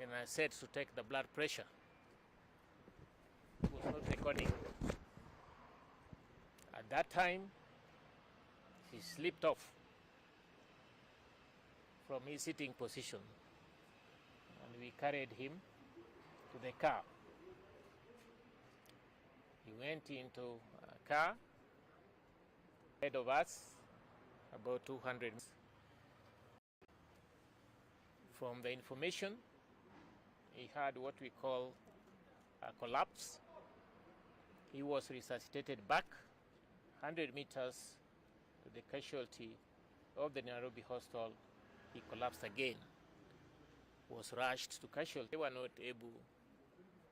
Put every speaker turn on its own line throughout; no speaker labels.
when I said to take the blood pressure, it was not recording. At that time, he slipped off from his sitting position, and we carried him to the car. He went into a car ahead of us, about 200 meters. From the information, he had what we call a collapse. He was resuscitated back 100 meters to the casualty of the Nairobi hospital. He collapsed again, was rushed to casualty. They were not able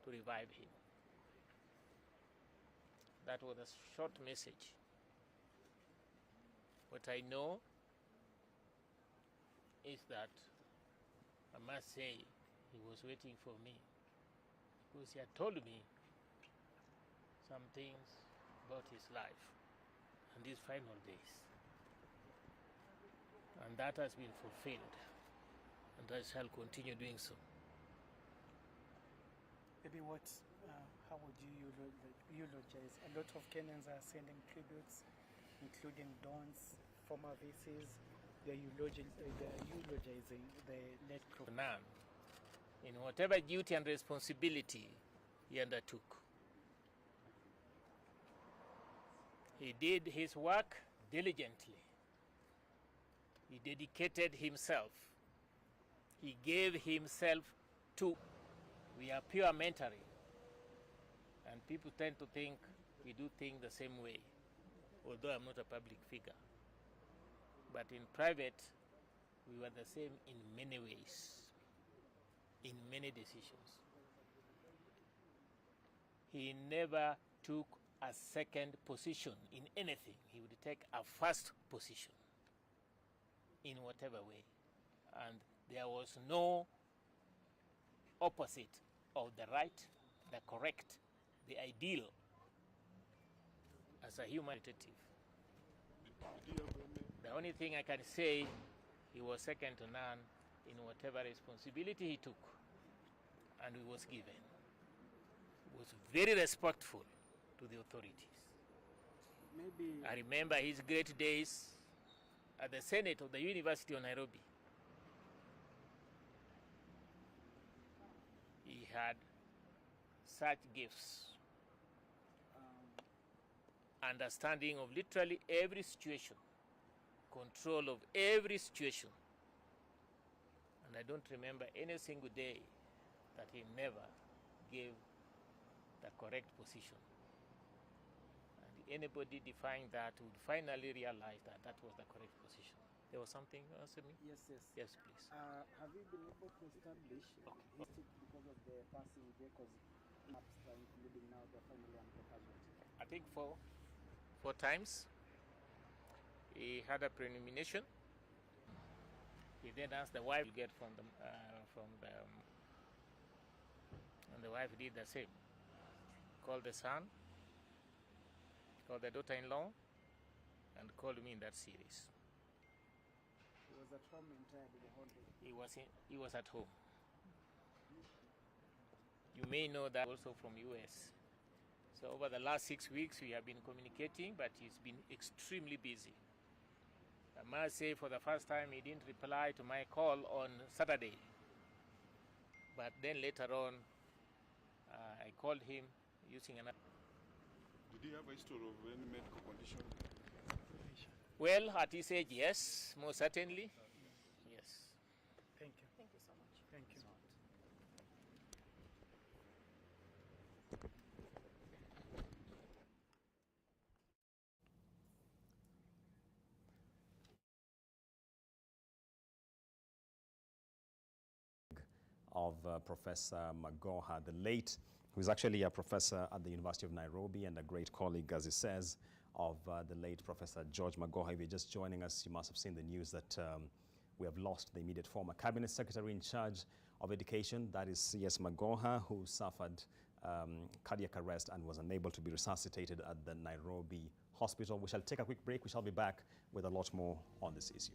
to revive him. That was a short message. What I know is that I must say he was waiting for me, because he had told me some things about his life and these final days. And that has been fulfilled, and I shall continue doing so.
Maybe how would you eulogize? A lot of Kenyans are sending tributes, including Don's former VCs. They're eulogizing the late Prof.
None, in whatever duty and responsibility he undertook. He did his work diligently. He dedicated himself. He gave himself to. We are pure mentoring, and people tend to think we do things the same way, although I'm not a public figure. But in private, we were the same in many ways, in many decisions. He never took a second position in anything. He would take a first position in whatever way. And there was no opposite of the right, the correct, the ideal as a human relative. The only thing I can say, he was second to none in whatever responsibility he took and he was given. He was very respectful to the authorities. I remember his great days at the Senate of the University of Nairobi. He had such gifts, understanding of literally every situation, control of every situation. And I don't remember any single day that he never gave the correct position. And anybody defying that would finally realize that that was the correct position. There was something else in me?
Yes.
Yes, please.
Have you been able to establish history because of the passing records, including now the family and the casualty?
I think four times. He had a premonition. He then asked the wife to get from the and the wife did the same. Called the son, called the daughter-in-law, and called me in that series.
He was at home entirely the whole day?
He was at home. You may know that also from US. So over the last 6 weeks we have been communicating, but he's been extremely busy. I must say, for the first time he didn't reply to my call on Saturday. But then later on, I called him using another.
Did he have a history of any medical condition?
Well, at his age, yes, most certainly. Yes.
Thank you.
Thank you so much.
Thank you.
Of Professor Magoha, the late, who is actually a professor at the University of Nairobi and a great colleague, as he says, of the late Professor George Magoha. If you're just joining us, you must have seen the news that we have lost the immediate former cabinet secretary in charge of education, that is C.S. Magoha, who suffered cardiac arrest and was unable to be resuscitated at the Nairobi hospital. We shall take a quick break. We shall be back with a lot more on this issue.